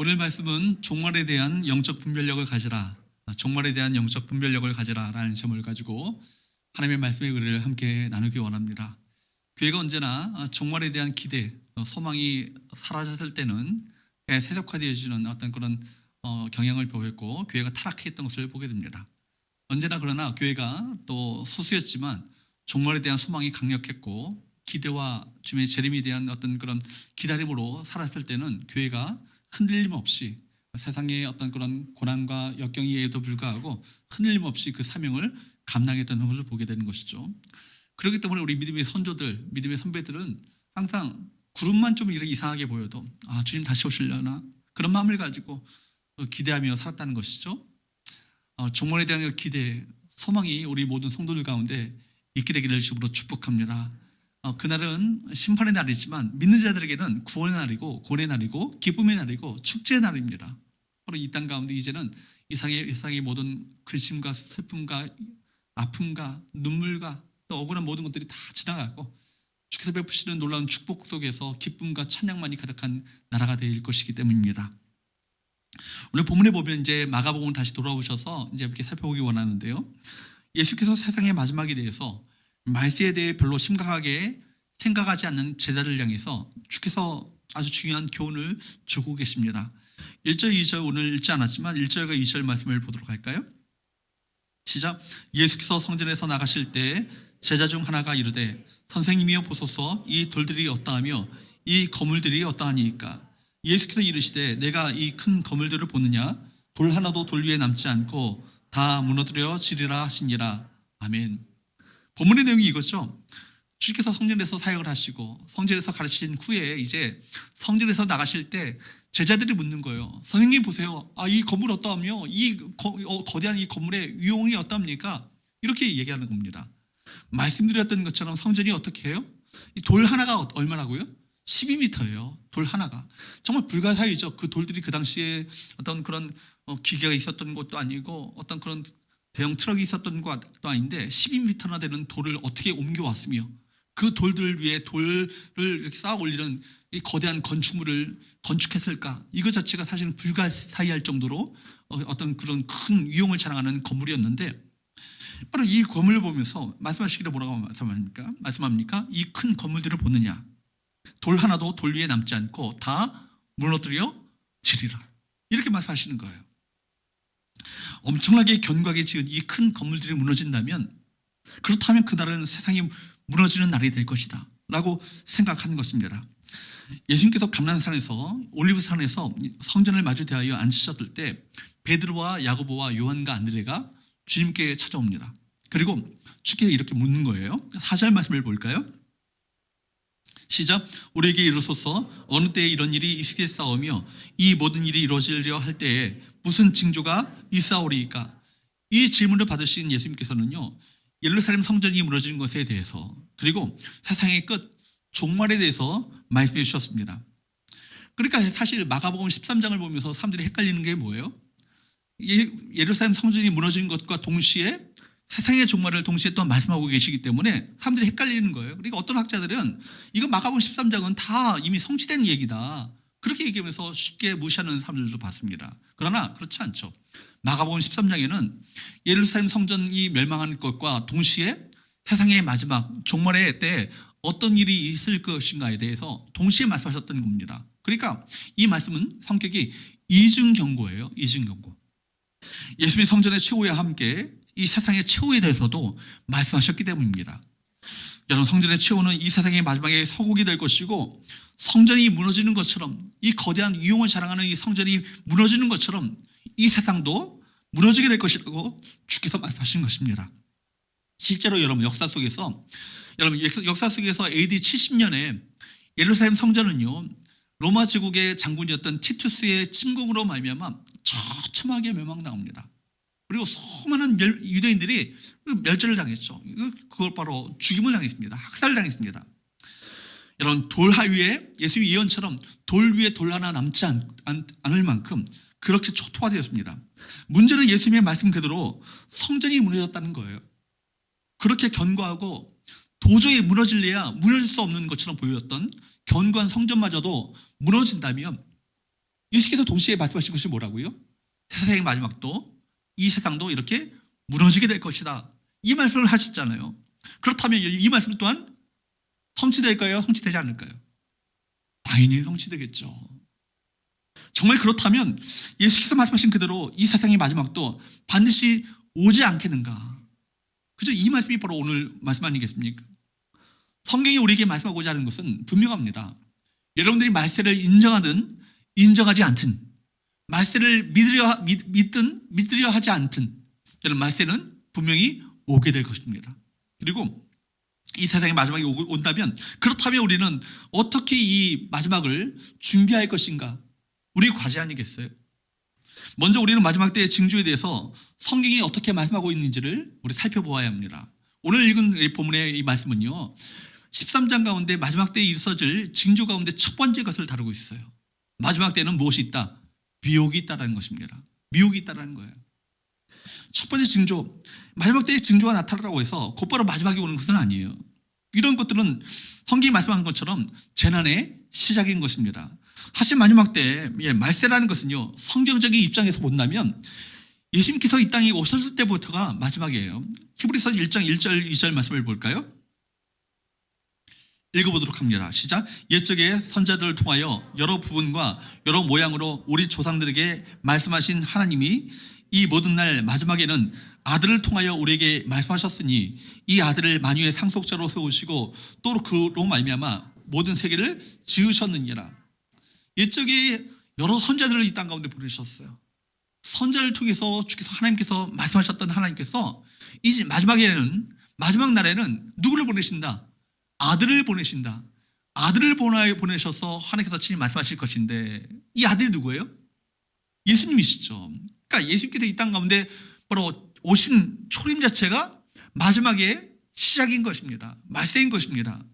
오늘 말씀은 종말에 대한 영적 분별력을 가지라, 종말에 대한 영적 분별력을 가지라라는 제목을 가지고 하나님의 말씀의 의뢰를 함께 나누기 원합니다. 교회가 언제나 종말에 대한 기대, 소망이 사라졌을 때는 세속화되어지는 어떤 그런 경향을 보였고 교회가 타락했던 것을 보게 됩니다. 언제나 그러나 교회가 또 소수였지만 종말에 대한 소망이 강력했고 기대와 주님의 재림에 대한 어떤 그런 기다림으로 살았을 때는 교회가 흔들림 없이 세상의 어떤 그런 고난과 역경에도 불구하고 흔들림 없이 그 사명을 감당했던 것을 보게 되는 것이죠. 그렇기 때문에 우리 믿음의 선조들, 믿음의 선배들은 항상 구름만 좀 이렇게 이상하게 보여도 주님 다시 오시려나 그런 마음을 가지고 기대하며 살았다는 것이죠. 종말에 대한 기대, 소망이 우리 모든 성도들 가운데 있게 되기를 주로 축복합니다. 그날은 심판의 날이지만 믿는 자들에게는 구원의 날이고 구원의 날이고 기쁨의 날이고 축제의 날입니다. 바로 이 땅 가운데 이제는 이 세상의 모든 근심과 슬픔과 아픔과 눈물과 또 억울한 모든 것들이 다 지나가고 주께서 베푸시는 놀라운 축복 속에서 기쁨과 찬양만이 가득한 나라가 될 것이기 때문입니다. 오늘 본문에 보면 이제 마가복음 다시 돌아오셔서 이제 이렇게 살펴보기 원하는데요. 예수께서 세상의 마지막에 대해서 말세에 대해 별로 심각하게 생각하지 않는 제자를 향해서 주께서 아주 중요한 교훈을 주고 계십니다. 1절, 2절 오늘 읽지 않았지만 1절과 2절 말씀을 보도록 할까요? 시작. 예수께서 성전에서 나가실 때 제자 중 하나가 이르되 선생님이여 보소서 이 돌들이 어떠하며 이 거물들이 어떠하니이까. 예수께서 이르시되 내가 이 큰 거물들을 보느냐 돌 하나도 돌 위에 남지 않고 다 무너뜨려지리라 하시니라. 아멘. 본문의 내용이 이거죠. 주께서 성전에서 사역을 하시고 성전에서 가르치신 후에 이제 성전에서 나가실 때 제자들이 묻는 거예요. 선생님 보세요. 이 건물 어떠하며 이 거대한 이 건물의 위용이 어떠합니까? 이렇게 얘기하는 겁니다. 말씀드렸던 것처럼 성전이 어떻게 해요? 이 돌 하나가 얼마라고요? 12m예요. 돌 하나가. 정말 불가사의죠. 그 돌들이 그 당시에 어떤 그런 기계가 있었던 것도 아니고 어떤 그런 대형 트럭이 있었던 것도 아닌데 12m나 되는 돌을 어떻게 옮겨왔으며 그 돌들 위에 돌을 이렇게 쌓아 올리는 이 거대한 건축물을 건축했을까? 이것 자체가 사실은 불가사의할 정도로 어떤 그런 큰 위용을 자랑하는 건물이었는데 바로 이 건물을 보면서 말씀하시기를 뭐라고 말씀합니까? 이 큰 건물들을 보느냐? 돌 하나도 돌 위에 남지 않고 다 무너뜨려지리라. 이렇게 말씀하시는 거예요. 엄청나게 견고하게 지은 이 큰 건물들이 무너진다면 그렇다면 그날은 세상이 무너지는 날이 될 것이다 라고 생각하는 것입니다. 예수님께서 감람산에서 올리브산에서 성전을 마주 대하여 앉으셨을 때 베드로와 야고보와 요한과 안드레가 주님께 찾아옵니다. 그리고 주께 이렇게 묻는 거예요. 4절 말씀을 볼까요? 시작. 우리에게 이르소서 어느 때에 이런 일이 있겠사오며 이 모든 일이 이루어지려 할 때에 무슨 징조가 있사오리이까? 이 질문을 받으신 예수님께서는요, 예루살렘 성전이 무너지는 것에 대해서 그리고 세상의 끝 종말에 대해서 말씀해 주셨습니다. 그러니까 사실 마가복음 13장을 보면서 사람들이 헷갈리는 게 뭐예요? 예루살렘 성전이 무너지는 것과 동시에 세상의 종말을 동시에 또 말씀하고 계시기 때문에 사람들이 헷갈리는 거예요. 그러니까 어떤 학자들은 이거 마가복음 13장은 다 이미 성취된 얘기다 그렇게 얘기하면서 쉽게 무시하는 사람들도 봤습니다. 그러나 그렇지 않죠. 마가복음 13장에는 예루살렘 성전이 멸망하는 것과 동시에 세상의 마지막 종말의 때 어떤 일이 있을 것인가에 대해서 동시에 말씀하셨던 겁니다. 그러니까 이 말씀은 성격이 이중경고예요. 이중경고. 예수님의 성전의 최후와 함께 이 세상의 최후에 대해서도 말씀하셨기 때문입니다. 여러분, 성전의 최후는 이 세상의 마지막에 서곡이 될 것이고 성전이 무너지는 것처럼 이 거대한 위용을 자랑하는 이 성전이 무너지는 것처럼 이 세상도 무너지게 될 것이라고 주께서 말씀하시는 것입니다. 실제로 여러분 역사 속에서 AD 70년에 예루살렘 성전은요 로마 제국의 장군이었던 티투스의 침공으로 말미암아 처참하게 멸망당합니다. 그리고 수많은 유대인들이 멸절을 당했죠. 그걸 바로 죽임을 당했습니다. 학살을 당했습니다. 여러분 돌 위에 예수의 예언처럼 돌 위에 돌 하나 남지 않을 만큼 그렇게 초토화되었습니다. 문제는 예수님의 말씀 그대로 성전이 무너졌다는 거예요. 그렇게 견고하고 도저히 무너질래야 무너질 수 없는 것처럼 보였던 견고한 성전마저도 무너진다면 예수께서 동시에 말씀하신 것이 뭐라고요? 세상의 마지막도 이 세상도 이렇게 무너지게 될 것이다. 이 말씀을 하셨잖아요. 그렇다면 이 말씀 또한 성취될까요? 성취되지 않을까요? 당연히 성취되겠죠. 정말 그렇다면 예수께서 말씀하신 그대로 이 세상의 마지막도 반드시 오지 않겠는가? 그죠? 이 말씀이 바로 오늘 말씀 아니겠습니까? 성경이 우리에게 말씀하고자 하는 것은 분명합니다. 여러분들이 말세를 인정하든 인정하지 않든, 말세를 믿든 믿으려 하지 않든, 여러분 말세는 분명히 오게 될 것입니다. 그리고 이 세상의 마지막이 온다면, 그렇다면 우리는 어떻게 이 마지막을 준비할 것인가? 우리 과제 아니겠어요? 먼저 우리는 마지막 때의 징조에 대해서 성경이 어떻게 말씀하고 있는지를 우리 살펴보아야 합니다. 오늘 읽은 이 본문의 이 말씀은요, 13장 가운데 마지막 때에 있어질 징조 가운데 첫 번째 것을 다루고 있어요. 마지막 때는 무엇이 있다? 미혹이 있다는 것입니다. 미혹이 있다는 거예요. 첫 번째 징조, 마지막 때의 징조가 나타나라고 해서 곧바로 마지막이 오는 것은 아니에요. 이런 것들은 성경이 말씀한 것처럼 재난의 시작인 것입니다. 사실 마지막 때 말세라는 것은요, 성경적인 입장에서 본다면 예수님께서 이 땅에 오셨을 때부터가 마지막이에요. 히브리서 1장 1절 2절 말씀을 볼까요? 읽어보도록 합니다. 시작. 옛적의 선자들을 통하여 여러 부분과 여러 모양으로 우리 조상들에게 말씀하신 하나님이 이 모든 날 마지막에는 아들을 통하여 우리에게 말씀하셨으니 이 아들을 만유의 상속자로 세우시고 또 그로 말미암아 모든 세계를 지으셨느니라. 옛적에 여러 선자들을 이 땅 가운데 보내셨어요. 선자를 통해서 주께서 하나님께서 말씀하셨던 하나님께서 이제 마지막 날에는 누구를 보내신다? 아들을 보내신다. 아들을 보내셔서 하나님께서 친히 말씀하실 것인데, 이 아들이 누구예요? 예수님이시죠. 그러니까 예수님께서 이 땅 가운데 바로 오신 초림 자체가 마지막의 시작인 것입니다. 말세인 것입니다.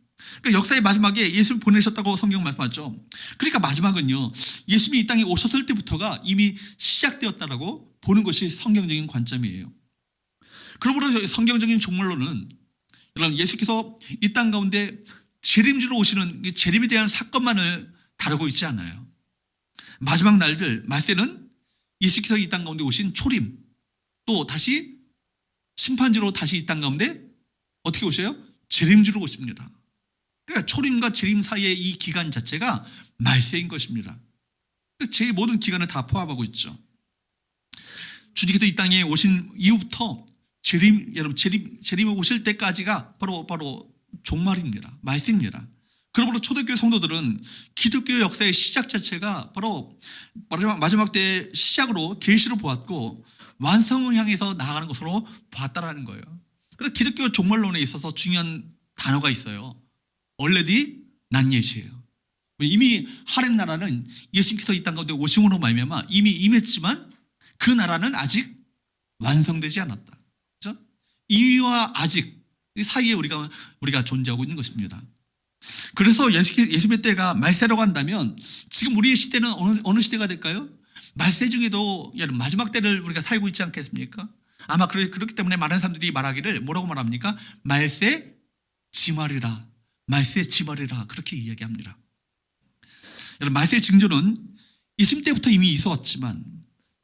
그러니까 역사의 마지막에 예수를 보내셨다고 성경 말씀하죠. 그러니까 마지막은요, 예수님이 이 땅에 오셨을 때부터가 이미 시작되었다라고 보는 것이 성경적인 관점이에요. 그러므로 성경적인 종말론은 여러분, 예수께서 이 땅 가운데 재림주로 오시는 재림에 대한 사건만을 다루고 있지 않아요. 마지막 날들, 말세는 예수께서 이 땅 가운데 오신 초림, 또 다시 심판주로 다시 이 땅 가운데 어떻게 오셔요? 재림주로 오십니다. 그러니까 초림과 재림 사이의 이 기간 자체가 말세인 것입니다. 제 모든 기간을 다 포함하고 있죠. 주님께서 이 땅에 오신 이후부터 재림이 오실 때까지가 바로 종말입니다. 말세입니다. 그러므로 초대교회 성도들은 기독교 역사의 시작 자체가 바로 마지막 때의 시작으로 계시로 보았고 완성을 향해서 나아가는 것으로 봤다라는 거예요. 그래서 기독교 종말론에 있어서 중요한 단어가 있어요. already not yet이에요. 이미 하나님 나라는 예수님께서 이 땅 가운데 오심으로 말미암아 이미 임했지만 그 나라는 아직 완성되지 않았다. 그렇죠? 이와 아직 사이에 우리가 존재하고 있는 것입니다. 그래서 예수님의 때가 말세라고 한다면 지금 우리의 시대는 어느 시대가 될까요? 말세 중에도 마지막 때를 우리가 살고 있지 않겠습니까? 아마 그렇기 때문에 많은 사람들이 말하기를 뭐라고 말합니까? 말세 지말이라, 말세 지말이라 그렇게 이야기합니다. 여러분, 말세의 징조는 예수님 때부터 이미 있어왔지만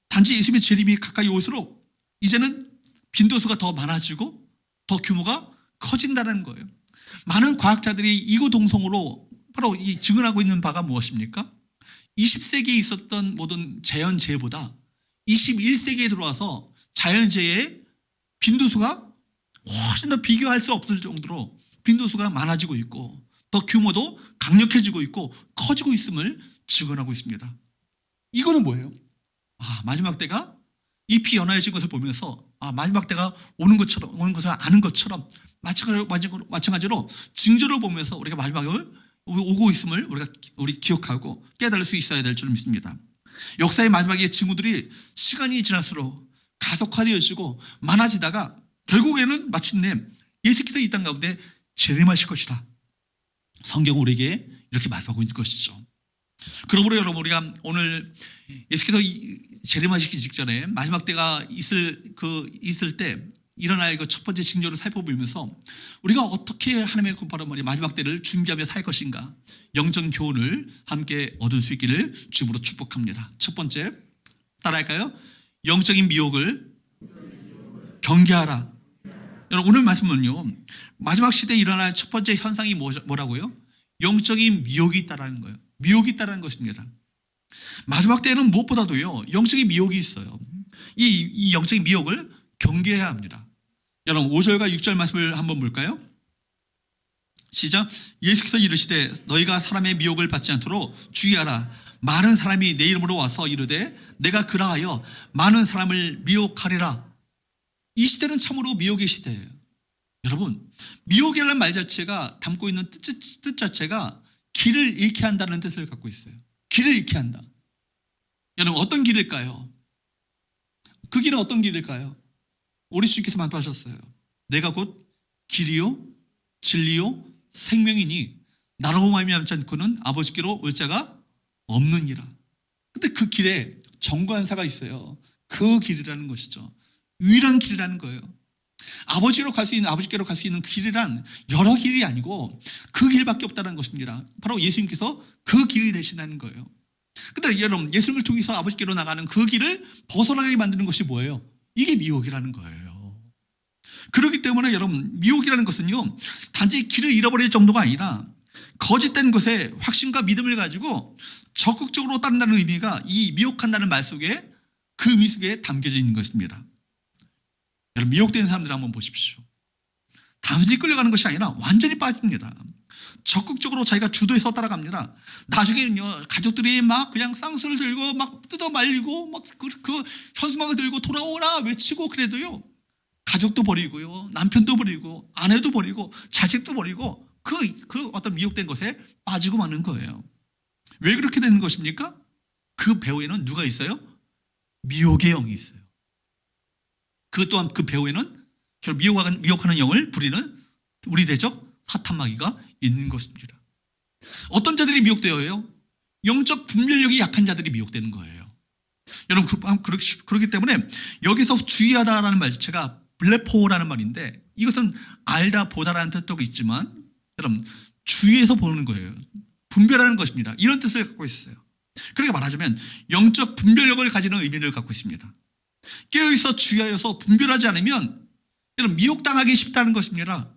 단지 예수님의 재림이 가까이 올수록 이제는 빈도수가 더 많아지고 더 규모가 커진다는 거예요. 많은 과학자들이 이구동성으로 바로 증언하고 있는 바가 무엇입니까? 20세기에 있었던 모든 자연재해보다 21세기에 들어와서 자연재해의 빈도수가 훨씬 더 비교할 수 없을 정도로 빈도수가 많아지고 있고 더 규모도 강력해지고 있고 커지고 있음을 증언하고 있습니다. 이거는 뭐예요? 마지막 때가 잎이 연화해진 것을 보면서 마지막 때가 오는 것을 아는 것처럼 마찬가지로 징조를 보면서 우리가 마지막을 오고 있음을 우리 기억하고 깨달을 수 있어야 될 줄 믿습니다. 역사의 마지막의 징후들이 시간이 지날수록 가속화되어지고 많아지다가 결국에는 마침내 예수께서 이 땅 가운데 재림하실 것이다. 성경은 우리에게 이렇게 말하고 있는 것이죠. 그러므로 여러분, 우리가 오늘 예수께서 재림하시기 직전에 마지막 때가 있을 때 일어날 그 첫 번째 징조를 살펴보면서 우리가 어떻게 하나님의 바로 마지막 때를 준비하며 살 것인가, 영적 교훈을 함께 얻을 수 있기를 주님으로 축복합니다. 첫 번째, 따라할까요? 영적인 미혹을 경계하라. 여러분, 오늘 말씀은요, 마지막 시대에 일어날 첫 번째 현상이 뭐라고요? 영적인 미혹이 있다라는 거예요. 미혹이 있다라는 것입니다. 마지막 때에는 무엇보다도요, 영적인 미혹이 있어요. 이 영적인 미혹을 경계해야 합니다. 여러분, 5절과 6절 말씀을 한번 볼까요? 시작. 예수께서 이르시되 너희가 사람의 미혹을 받지 않도록 주의하라. 많은 사람이 내 이름으로 와서 이르되 내가 그라하여 많은 사람을 미혹하리라. 이 시대는 참으로 미혹의 시대예요. 여러분, 미혹이라는 말 자체가 담고 있는 뜻 자체가 길을 잃게 한다는 뜻을 갖고 있어요. 길을 잃게 한다. 여러분, 어떤 길일까요? 그 길은 어떤 길일까요? 우리 주님께서 말씀하셨어요. 내가 곧 길이요 진리요 생명이니 나로 말미암지 않고는 아버지께로 올 자가 없느니라. 근데 그 길에 정관사가 있어요. 그 길이라는 것이죠. 유일한 길이라는 거예요. 아버지께로 갈 수 있는 길이란 여러 길이 아니고 그 길밖에 없다는 것입니다. 바로 예수님께서 그 길이 되신다는 거예요. 근데 여러분, 예수님을 통해서 아버지께로 나가는 그 길을 벗어나게 만드는 것이 뭐예요? 이게 미혹이라는 거예요. 그렇기 때문에 여러분, 미혹이라는 것은요, 단지 길을 잃어버릴 정도가 아니라 거짓된 것에 확신과 믿음을 가지고 적극적으로 따른다는 의미가 이 미혹한다는 말 속에, 그 의미 속에 담겨져 있는 것입니다. 여러분, 미혹된 사람들 한번 보십시오. 단순히 끌려가는 것이 아니라 완전히 빠집니다. 적극적으로 자기가 주도해서 따라갑니다. 나중에는요, 가족들이 막 그냥 쌍수를 들고 막 뜯어 말리고 막 그 현수막을 들고 돌아오라 외치고 그래도요, 가족도 버리고요, 남편도 버리고 아내도 버리고 자식도 버리고 그 어떤 미혹된 것에 빠지고 마는 거예요. 왜 그렇게 되는 것입니까? 그 배후에는 누가 있어요? 미혹의 영이 있어요. 그 또한 그 배후에는 미혹하는 영을 부리는 우리 대적 사탄 마귀가 있는 것입니다. 어떤 자들이 미혹되어요? 영적 분별력이 약한 자들이 미혹되는 거예요. 여러분, 그렇기 때문에 여기서 주의하다라는 말 자체가 블레포라는 말인데, 이것은 알다 보다라는 뜻도 있지만 여러분, 주의해서 보는 거예요. 분별하는 것입니다. 이런 뜻을 갖고 있어요. 그러니까 말하자면 영적 분별력을 가지는 의미를 갖고 있습니다. 깨어있어 주의하여서 분별하지 않으면 여러분, 미혹당하기 쉽다는 것입니다.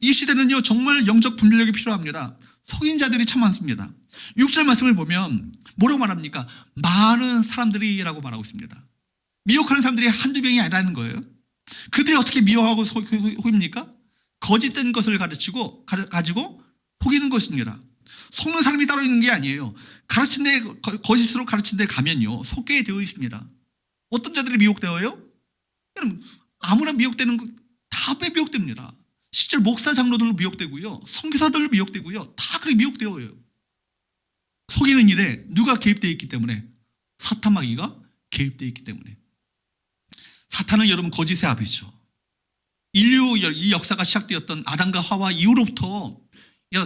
이 시대는요, 정말 영적 분별력이 필요합니다. 속인 자들이 참 많습니다. 6절 말씀을 보면 뭐라고 말합니까? 많은 사람들이라고 말하고 있습니다. 미혹하는 사람들이 한두 명이 아니라는 거예요. 그들이 어떻게 미혹하고 속입니까? 거짓된 것을 가지고 속이는 것입니다. 속는 사람이 따로 있는 게 아니에요. 거짓으로 가르친 데 가면요, 속게 되어 있습니다. 어떤 자들이 미혹되어요? 여러분, 아무나 미혹되는 다 미혹됩니다. 실제로 목사 장로들도 미혹되고요, 선교사들도 미혹되고요, 다 그렇게 미혹되어요. 속이는 일에 누가 개입되어 있기 때문에? 사탄 마귀가 개입되어 있기 때문에. 사탄은 여러분 거짓의 아비죠. 인류 이 역사가 시작되었던 아담과 하와 이후로부터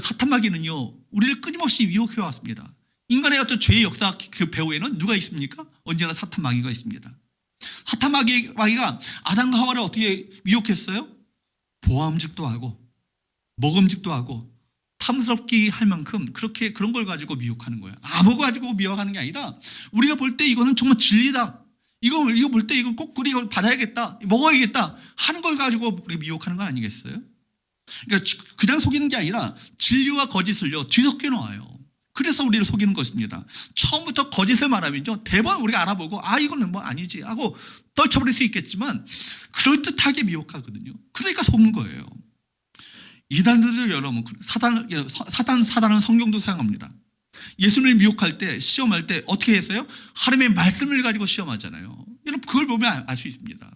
사탄 마귀는요, 우리를 끊임없이 미혹해 왔습니다. 인간의 어떤 죄의 역사 그 배후에는 누가 있습니까? 언제나 사탄 마귀가 있습니다. 사탄 마귀가 아담과 하와를 어떻게 미혹했어요? 보암직도 하고 먹음직도 하고 탐스럽게 할 만큼 그런 걸 가지고 미혹하는 거예요. 아무 거 가지고 미혹하는 게 아니라 우리가 볼 때 이거는 정말 진리다, 이거 볼 때 이건 꼭 우리가 받아야겠다, 먹어야겠다 하는 걸 가지고 우리 미혹하는 거 아니겠어요? 그러니까 그냥 속이는 게 아니라 진리와 거짓을요, 뒤섞여 놓아요. 그래서 우리를 속이는 것입니다. 처음부터 거짓을 말하면요, 대부분 우리가 알아보고 이거는 뭐 아니지 하고 떨쳐버릴 수 있겠지만 그럴듯하게 미혹하거든요. 그러니까 속는 거예요. 이단들도 여러분, 사단은 성경도 사용합니다. 예수님을 미혹할 때, 시험할 때 어떻게 했어요? 하나님의 말씀을 가지고 시험하잖아요. 여러분, 그걸 보면 알 수 있습니다.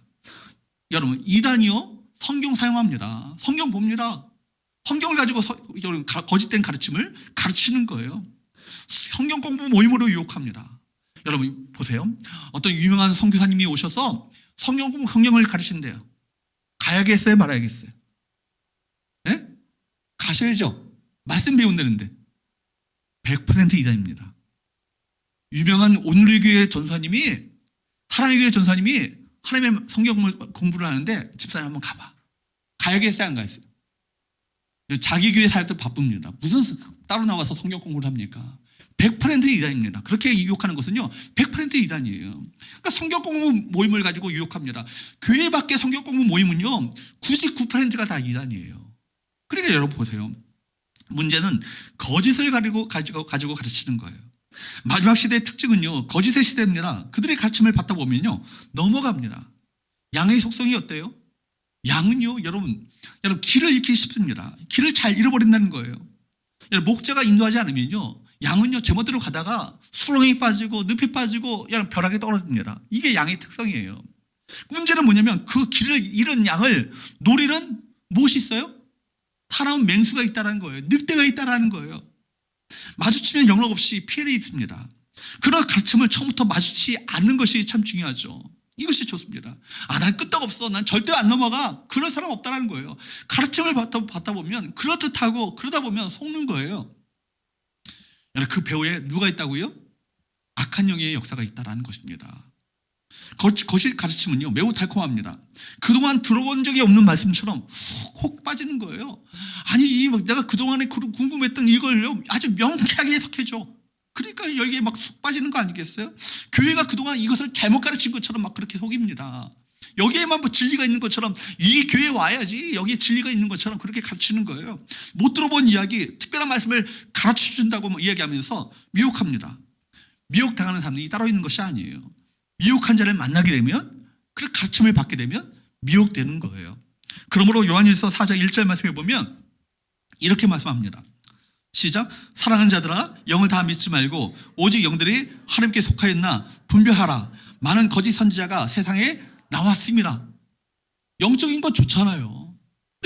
여러분, 이단이요, 성경 사용합니다. 성경 봅니다. 성경을 가지고 거짓된 가르침을 가르치는 거예요. 성경 공부 모임으로 유혹합니다. 여러분 보세요. 어떤 유명한 선교사님이 오셔서 성경을 가르친대요. 가야겠어요, 말아야겠어요? 네? 가셔야죠. 말씀 배운다는데. 100% 이단입니다. 유명한 오늘의 교회 전사님이, 사랑의 교회 전사님이 하나님의 성경 공부를 하는데 집사님 한번 가봐. 가야겠어요, 안 가겠어요? 자기 교회 사역도 바쁩니다. 무슨 따로 나와서 성경 공부를 합니까? 100% 이단입니다. 그렇게 유혹하는 것은요, 100% 이단이에요. 그러니까 성경 공부 모임을 가지고 유혹합니다. 교회 밖의 성경 공부 모임은요, 99%가 다 이단이에요. 그러니까 여러분 보세요. 문제는 거짓을 가지고 가르치는 거예요. 마지막 시대의 특징은요, 거짓의 시대입니다. 그들의 가르침을 받다 보면요, 넘어갑니다. 양의 속성이 어때요? 양은요, 여러분 길을 잃기 쉽습니다. 길을 잘 잃어버린다는 거예요. 목자가 인도하지 않으면요, 양은요, 제멋대로 가다가 수렁에 빠지고 늪에 빠지고 벼락에 떨어집니다. 이게 양의 특성이에요. 문제는 뭐냐면 그 길을 잃은 양을 노리는 무엇이 있어요? 사나운 맹수가 있다는 거예요. 늑대가 있다는 거예요. 마주치면 영락없이 피해를 입습니다. 그런 가르침을 처음부터 마주치지 않는 것이 참 중요하죠. 이것이 좋습니다. 난 끄떡없어. 난 절대 안 넘어가. 그런 사람 없다는 거예요. 가르침을 받다 보면 그렇듯하고 그러다 보면 속는 거예요. 그 배후에 누가 있다고요? 악한 영의 역사가 있다는 것입니다. 거짓 가르침은요, 매우 달콤합니다. 그동안 들어본 적이 없는 말씀처럼 훅 빠지는 거예요. 아니, 내가 그동안에 궁금했던 이걸요, 아주 명쾌하게 해석해줘. 그러니까 여기에 막 쑥 빠지는 거 아니겠어요? 교회가 그동안 이것을 잘못 가르친 것처럼 막 그렇게 속입니다. 여기에만 뭐 진리가 있는 것처럼, 이 교회에 와야지 여기에 진리가 있는 것처럼 그렇게 가르치는 거예요. 못 들어본 이야기, 특별한 말씀을 가르쳐준다고 이야기하면서 미혹합니다. 미혹당하는 사람들이 따로 있는 것이 아니에요. 미혹한 자를 만나게 되면, 그 가르침을 받게 되면 미혹되는 거예요. 그러므로 요한일서 4장 1절 말씀에 보면 이렇게 말씀합니다. 시작. 사랑하는 자들아, 영을 다 믿지 말고 오직 영들이 하나님께 속하였나 분별하라. 많은 거짓 선지자가 세상에 나왔습니다. 영적인 거 좋잖아요.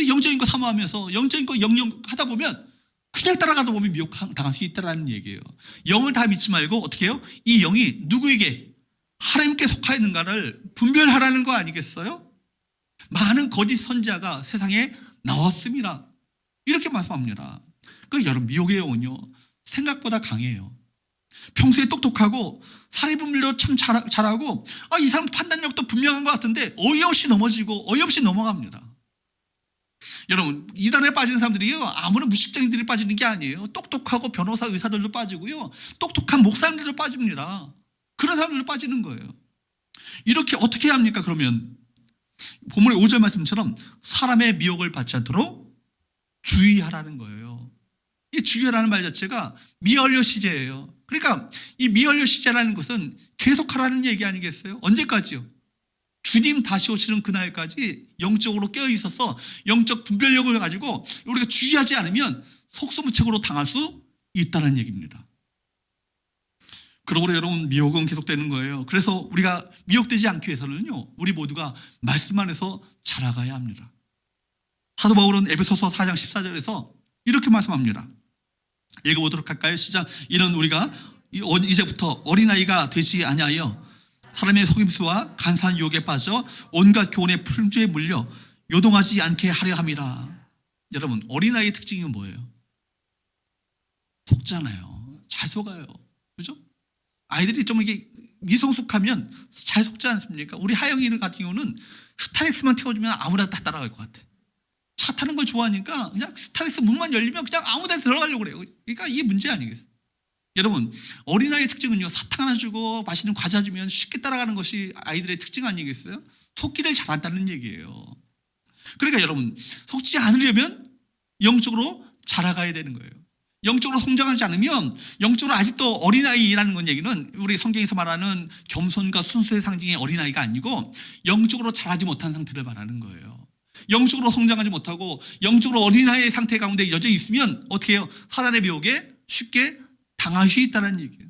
영적인 거 사모하면서 영적인 거 영영 하다 보면 그냥 따라가다 보면 미혹당할 수 있다는 얘기예요. 영을 다 믿지 말고 어떻게 해요? 이 영이 누구에게 하나님께 속하였는가를 분별하라는 거 아니겠어요? 많은 거짓 선지자가 세상에 나왔습니다. 이렇게 말씀합니다. 그 여러분, 미혹의 영은요, 생각보다 강해요. 평소에 똑똑하고 사리분별도 참 잘하고, 이 사람 판단력도 분명한 것 같은데 어이없이 넘어지고 어이없이 넘어갑니다. 여러분, 이단에 빠지는 사람들이요, 아무런 무식쟁이들이 빠지는 게 아니에요. 똑똑하고 변호사, 의사들도 빠지고요, 똑똑한 목사님들도 빠집니다. 그런 사람들도 빠지는 거예요. 이렇게 어떻게 해야 합니까? 그러면 본문의 5절 말씀처럼 사람의 미혹을 받지 않도록 주의하라는 거예요. 이 주의하라는 말 자체가 미언료 시제예요. 그러니까 이 미언료 시제라는 것은 계속하라는 얘기 아니겠어요? 언제까지요? 주님 다시 오시는 그날까지 영적으로 깨어 있어서 영적 분별력을 가지고 우리가 주의하지 않으면 속수무책으로 당할 수 있다는 얘기입니다. 그러므로 여러분, 미혹은 계속되는 거예요. 그래서 우리가 미혹되지 않기 위해서는요, 우리 모두가 말씀 안에서 자라가야 합니다. 사도 바울은 에베소서 4장 14절에서 이렇게 말씀합니다. 읽어보도록 할까요? 시작. 이런 우리가 이제부터 어린아이가 되지 아니하여 사람의 속임수와 간사한 유혹에 빠져 온갖 교훈의 풍조에 물려 요동하지 않게 하려 함이라. 여러분, 어린아이의 특징이 뭐예요? 속잖아요. 잘 속아요. 그죠? 아이들이 좀 이게 미성숙하면 잘 속지 않습니까? 우리 하영이 같은 경우는 스타렉스만 태워주면 아무나 다 따라갈 것 같아. 차 타는 걸 좋아하니까 그냥 스타렉스 문만 열리면 그냥 아무 데나 들어가려고 그래요. 그러니까 이게 문제 아니겠어요? 여러분, 어린아이의 특징은요, 사탕 하나 주고 맛있는 과자 주면 쉽게 따라가는 것이 아이들의 특징 아니겠어요? 속기를 잘한다는 얘기예요. 그러니까 여러분, 속지 않으려면 영적으로 자라가야 되는 거예요. 영적으로 성장하지 않으면, 영적으로 아직도 어린아이라는 건 얘기는 우리 성경에서 말하는 겸손과 순수의 상징의 어린아이가 아니고 영적으로 자라지 못한 상태를 말하는 거예요. 영적으로 성장하지 못하고 영적으로 어린아이의 상태 가운데 여전히 있으면 어떻게 해요? 사단의 미혹에 쉽게 당할 수 있다는 얘기예요.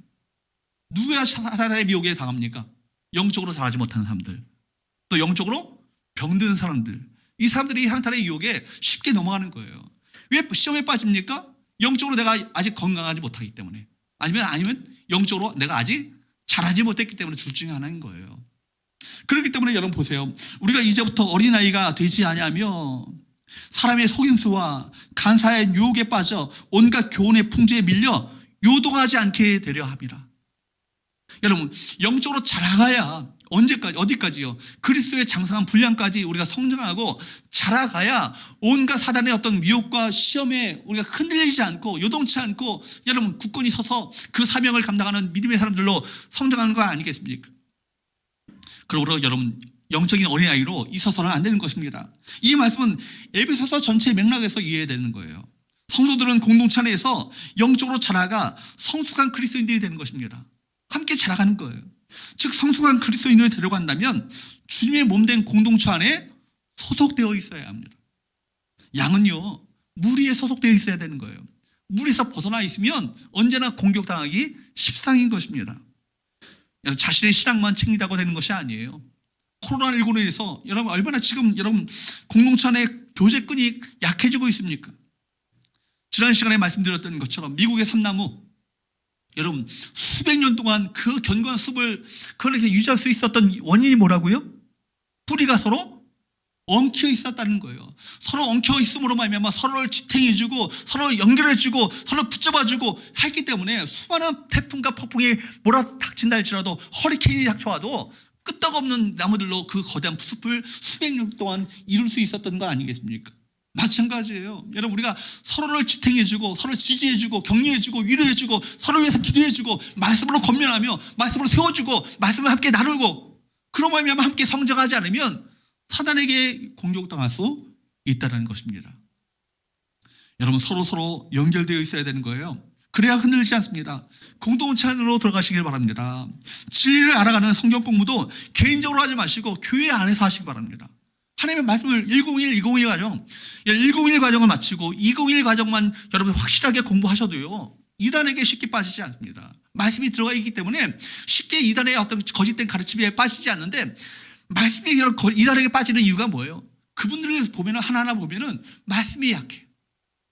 누가 사단의 미혹에 당합니까? 영적으로 자라지 못하는 사람들, 또 영적으로 병든 사람들. 이 사람들이 사단의 유혹에 쉽게 넘어가는 거예요. 왜 시험에 빠집니까? 영적으로 내가 아직 건강하지 못하기 때문에, 아니면 영적으로 내가 아직 자라지 못했기 때문에, 둘 중에 하나인 거예요. 그렇기 때문에 여러분 보세요. 우리가 이제부터 어린아이가 되지 아니하며 사람의 속임수와 간사의 유혹에 빠져 온갖 교훈의 풍조에 밀려 요동하지 않게 되려 함이라. 여러분, 영적으로 자라가야 언제까지, 어디까지요? 그리스도의 장성한 분량까지 우리가 성장하고 자라가야 온갖 사단의 어떤 미혹과 시험에 우리가 흔들리지 않고 요동치 않고 여러분 굳건히 서서 그 사명을 감당하는 믿음의 사람들로 성장하는 거 아니겠습니까? 그러므로 여러분 영적인 어린아이로 있어서는 안 되는 것입니다. 이 말씀은 에베소서 전체 맥락에서 이해해야 되는 거예요. 성도들은 공동체 안에서 영적으로 자라가 성숙한 그리스도인들이 되는 것입니다. 함께 자라가는 거예요. 즉 성숙한 그리스도인을 데려간다면 주님의 몸된 공동체 안에 소속되어 있어야 합니다. 양은요 무리에 소속되어 있어야 되는 거예요. 무리에서 벗어나 있으면 언제나 공격당하기 십상인 것입니다. 자신의 신앙만 챙기다고 되는 것이 아니에요. 코로나19로 인해서 여러분 얼마나 지금 여러분 공동체 안에 교제끈이 약해지고 있습니까? 지난 시간에 말씀드렸던 것처럼 미국의 삼나무, 여러분 수백 년 동안 그 견고한 숲을 그렇게 유지할 수 있었던 원인이 뭐라고요? 뿌리가 서로 엉켜 있었다는 거예요. 서로 엉켜 있음으로 말미암아 서로를 지탱해주고 서로 연결해주고 서로 붙잡아주고 했기 때문에 수많은 태풍과 폭풍이 몰아닥친다 할지라도 허리케인이 닥쳐와도 끄떡없는 나무들로 그 거대한 숲을 수백 년 동안 이룰 수 있었던 거 아니겠습니까? 마찬가지예요. 여러분 우리가 서로를 지탱해주고 서로를 지지해주고 격려해주고 위로해주고 서로 위해서 기도해주고 말씀으로 권면하며 말씀으로 세워주고 말씀을 함께 나누고 그런 마음이 함께 성장하지 않으면 사단에게 공격당할 수 있다는 것입니다. 여러분 서로 연결되어 있어야 되는 거예요. 그래야 흔들리지 않습니다. 공동체 안으로 들어가시길 바랍니다. 진리를 알아가는 성경 공부도 개인적으로 하지 마시고 교회 안에서 하시기 바랍니다. 하나님의 말씀을 101, 201 과정, 101 과정을 마치고 201 과정만 여러분 확실하게 공부하셔도요 이단에게 쉽게 빠지지 않습니다. 말씀이 들어가 있기 때문에 쉽게 이단의 어떤 거짓된 가르침에 빠지지 않는데 말씀이 이단에게 빠지는 이유가 뭐예요? 그분들을 보면 하나하나 보면은 말씀이 약해요.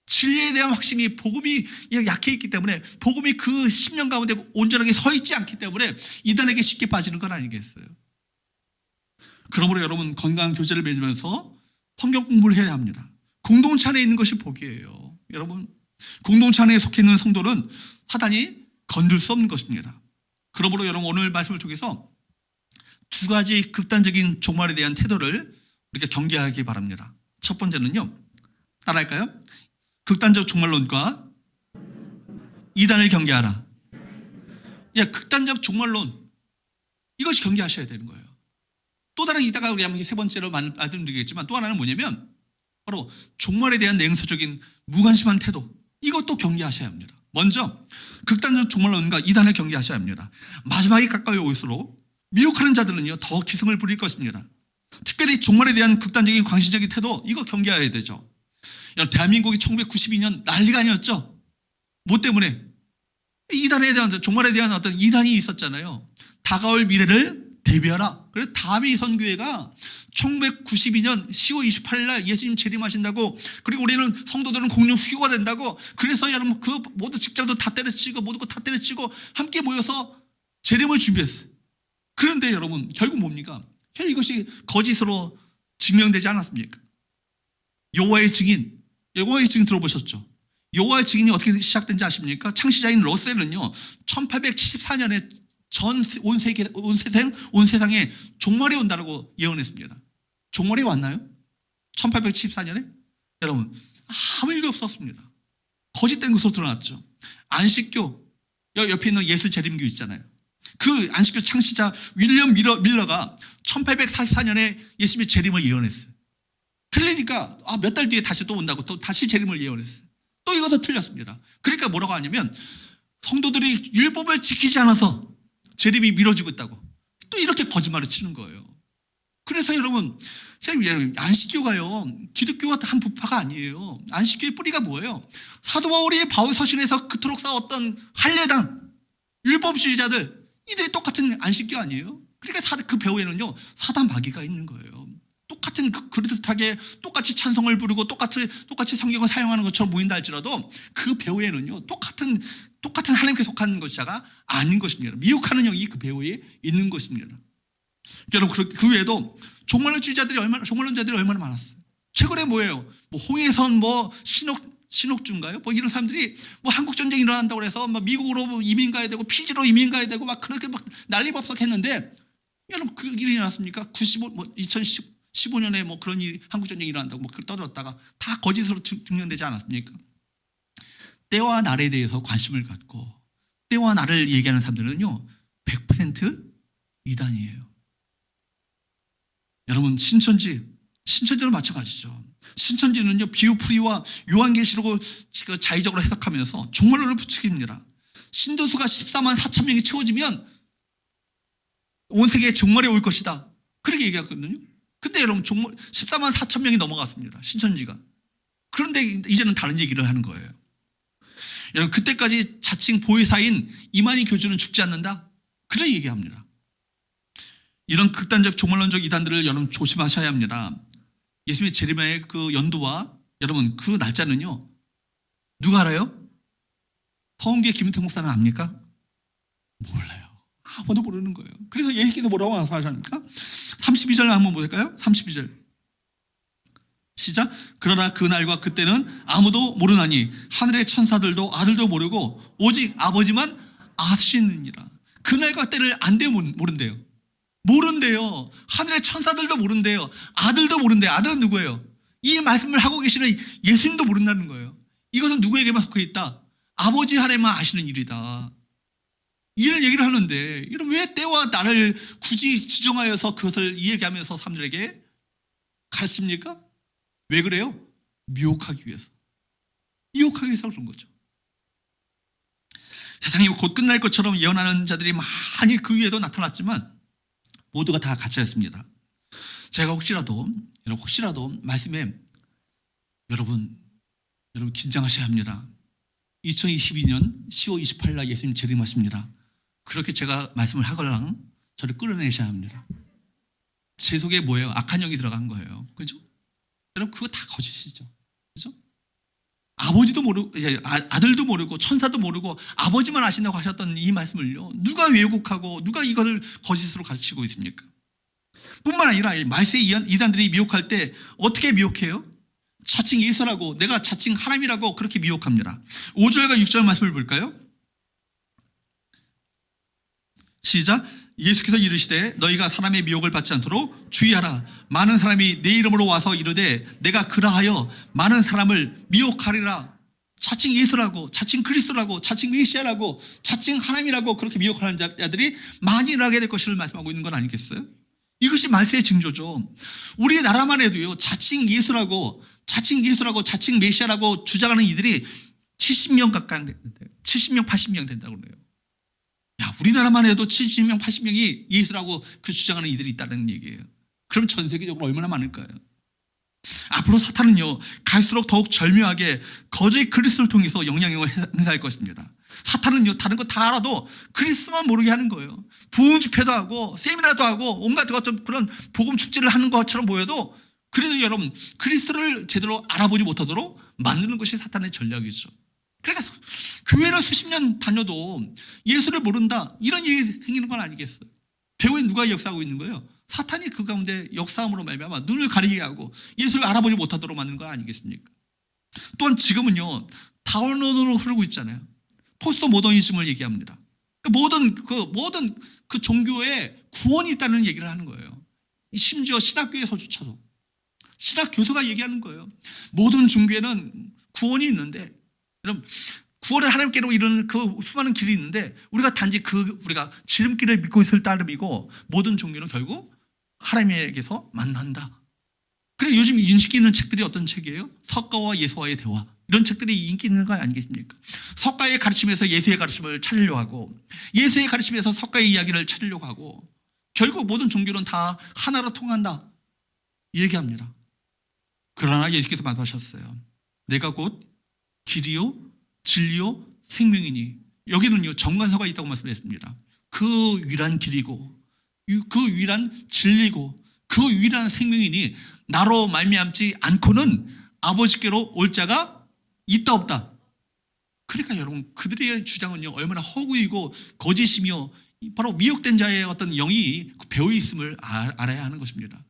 진리에 대한 확신이 복음이 약해 있기 때문에 복음이 그 10년 가운데 온전하게 서 있지 않기 때문에 이단에게 쉽게 빠지는 건 아니겠어요? 그러므로 여러분 건강한 교제를 맺으면서 성경 공부를 해야 합니다. 공동체 안에 있는 것이 복이에요. 여러분 공동체 안에 속해 있는 성도는 사단이 건들 수 없는 것입니다. 그러므로 여러분 오늘 말씀을 통해서 두 가지 극단적인 종말에 대한 태도를 우리가 경계하기 바랍니다. 첫 번째는요. 따라할까요? 극단적 종말론과 이단을 경계하라. 극단적 종말론 이것이 경계하셔야 되는 거예요. 또 다른 이따가 우리 한번 세 번째로 말씀드리겠지만 또 하나는 뭐냐면 바로 종말에 대한 냉소적인 무관심한 태도 이것도 경계하셔야 합니다. 먼저 극단적 종말론과 이단을 경계하셔야 합니다. 마지막이 가까이 올수록 미혹하는 자들은요 더 기승을 부릴 것입니다. 특별히 종말에 대한 극단적인 광신적인 태도 이거 경계해야 되죠. 대한민국이 1992년 난리가 아니었죠. 뭐 때문에? 이단에 대한 종말에 대한 어떤 이단이 있었잖아요. 다가올 미래를 대비하라. 그래서 다미 선교회가 1992년 10월 28일 날 예수님 재림하신다고 그리고 우리는 성도들은 공중 수교가 된다고 그래서 여러분 그 모든 직장도 다 때려치고 모든 거 다 때려치고 함께 모여서 재림을 준비했어요. 그런데 여러분 결국 뭡니까? 이것이 거짓으로 증명되지 않았습니까? 여호와의 증인 들어보셨죠? 여호와의 증인이 어떻게 시작된지 아십니까? 창시자인 러셀은요 1874년에 온 세상에 종말이 온다고 예언했습니다. 종말이 왔나요? 1874년에? 여러분 아무 일도 없었습니다. 거짓된 것으로 드러났죠. 안식교 옆에 있는 예수 재림교 있잖아요. 그 안식교 창시자 윌리엄 밀러가 1844년에 예수님의 재림을 예언했어요. 틀리니까 몇 달 뒤에 다시 또 온다고 또 다시 재림을 예언했어요. 또 이것도 틀렸습니다. 그러니까 뭐라고 하냐면 성도들이 율법을 지키지 않아서 재림이 미뤄지고 있다고 또 이렇게 거짓말을 치는 거예요. 그래서 여러분 안식교가요 기독교와 한 부파가 아니에요. 안식교의 뿌리가 뭐예요? 사도 바울이 바울 서신에서 그토록 싸웠던 할례당 율법주의자들 이들이 똑같은 안식교 아니에요? 그러니까 그 배후에는요 사단 마귀가 있는 거예요. 똑같은 그릇하게 똑같이 찬송을 부르고 똑같이 성경을 사용하는 것처럼 보인다 할지라도 그 배후에는요 똑같은 하나님께 속한 것자가 아닌 것입니다. 미혹하는 영이 그 배후에 있는 것입니다. 여러분 그 외에도 종말론자들이 얼마나 많았어요. 최근에 뭐예요? 홍해선 신옥주인가요? 이런 사람들이 한국 전쟁이 일어난다고 해서 미국으로 이민 가야 되고 피지로 이민 가야 되고 그렇게 난리법석했는데 여러분 그 일이 일어났습니까? 2015년에 뭐 그런 일이 한국전쟁이 일어난다고 뭐 떠들었다가 다 거짓으로 증명되지 않았습니까? 때와 날에 대해서 관심을 갖고 때와 날을 얘기하는 사람들은요 100% 이단이에요. 여러분 신천지도 마찬가지죠. 신천지는요 비유풀이와 요한계시록을 자의적으로 해석하면서 종말론을 부추깁니다. 신도수가 14만 4천 명이 채워지면 온 세계에 종말이 올 것이다. 그렇게 얘기하거든요. 근데 여러분 14만 4천 명이 넘어갔습니다. 신천지가. 그런데 이제는 다른 얘기를 하는 거예요. 여러분 그때까지 자칭 보혜사인 이만희 교주는 죽지 않는다. 그런 얘기합니다. 이런 극단적 종말론적 이단들을 여러분 조심하셔야 합니다. 예수님의 재림의 그 연도와 여러분 그 날짜는요 누가 알아요? 서원교회 김은태 목사는 압니까? 몰라요. 아무도 모르는 거예요. 그래서 예수께서 뭐라고 말씀하십니까? 32절 한번 볼까요? 32절 시작. 그러나 그날과 그때는 아무도 모르나니 하늘의 천사들도 아들도 모르고 오직 아버지만 아시느니라. 그날과 때를 모른대요. 모른대요. 하늘의 천사들도 모른대요. 아들도 모른대요. 아들은 누구예요? 이 말씀을 하고 계시는 예수님도 모른다는 거예요. 이것은 누구에게만 속해 있다? 아버지 하나님만 아시는 일이다. 이런 얘기를 하는데 이런 왜 때와 날을 굳이 지정하여서 그것을 이야기하면서 사람들에게 가르칩니까? 왜 그래요? 미혹하기 위해서. 유혹하기 위해서 그런 거죠. 세상이 곧 끝날 것처럼 예언하는 자들이 많이 그 위에도 나타났지만 모두가 다 가짜였습니다. 제가 혹시라도 말씀에 여러분 긴장하셔야 합니다. 2022년 10월 28일 날 예수님 재림하십니다. 그렇게 제가 말씀을 하걸랑 저를 끌어내셔야 합니다. 제 속에 뭐예요? 악한 영이 들어간 거예요. 그죠? 여러분 그거 다 거짓이죠. 그죠? 아버지도 모르고 아들도 모르고 천사도 모르고 아버지만 아신다고 하셨던 이 말씀을요 누가 왜곡하고 누가 이것을 거짓으로 가르치고 있습니까? 뿐만 아니라 말세의 이단들이 미혹할 때 어떻게 미혹해요? 자칭 예수라고 내가 자칭 하나님이라고 그렇게 미혹합니다. 5절과 6절 말씀을 볼까요? 시작. 예수께서 이르시되 너희가 사람의 미혹을 받지 않도록 주의하라. 많은 사람이 내 이름으로 와서 이르되 내가 그라하여 많은 사람을 미혹하리라. 자칭 예수라고 자칭 그리스도라고 자칭 메시아라고 자칭 하나님이라고 그렇게 미혹하는 자들이 많이 일어나게 될 것을 말씀하고 있는 건 아니겠어요? 이것이 말세의 징조죠. 우리나라만 해도요 자칭 예수라고 자칭 메시아라고 주장하는 이들이 70명 가까이 된대요. 70명 80명 된다고 그래요. 야, 우리나라만 해도 70명 80명이 예수라고 그 주장하는 이들이 있다는 얘기예요. 그럼 전 세계적으로 얼마나 많을까요? 앞으로 사탄은요 갈수록 더욱 절묘하게 거짓 그리스도를 통해서 영향력을 행사할 것입니다. 사탄은요 다른 거 다 알아도 그리스도만 모르게 하는 거예요. 부흥 집회도 하고 세미나도 하고 온갖 그런 복음 축제를 하는 것처럼 보여도 그래도 여러분 그리스도를 제대로 알아보지 못하도록 만드는 것이 사탄의 전략이죠. 그러니까 교회를 수십 년 다녀도 예수를 모른다 이런 일이 생기는 건 아니겠어요? 배후에 누가 역사하고 있는 거예요? 사탄이 그 가운데 역사함으로 말미암아 눈을 가리게 하고 예수를 알아보지 못하도록 만드는 건 아니겠습니까? 또한 지금은요 다운로드로 흐르고 있잖아요. 포스트 모더니즘을 얘기합니다. 모든 그 종교에 구원이 있다는 얘기를 하는 거예요. 심지어 신학교에서조차도 신학 교수가 얘기하는 거예요. 모든 종교에는 구원이 있는데 여러분 구원을 하나님께로 이르는 그 수많은 길이 있는데 우리가 단지 우리가 지름길을 믿고 있을 따름이고 모든 종교는 결국 하나님에게서 만난다. 그래 요즘 인기 있는 책들이 어떤 책이에요? 석가와 예수와의 대화 이런 책들이 인기 있는 거 아니겠습니까? 석가의 가르침에서 예수의 가르침을 찾으려고 하고 예수의 가르침에서 석가의 이야기를 찾으려고 하고 결국 모든 종교는 다 하나로 통한다 이 얘기합니다. 그러나 예수께서 말씀하셨어요. 내가 곧 길이요 진리요 생명이니 여기는요 정관사가 있다고 말씀했습니다. 그 유일한 길이고 그 유일한 진리고 그 유일한 생명이니 나로 말미암지 않고는 아버지께로 올 자가 있다 없다. 그러니까 여러분 그들의 주장은요 얼마나 허구이고 거짓이며 바로 미혹된 자의 어떤 영이 배어 있음을 알아야 하는 것입니다.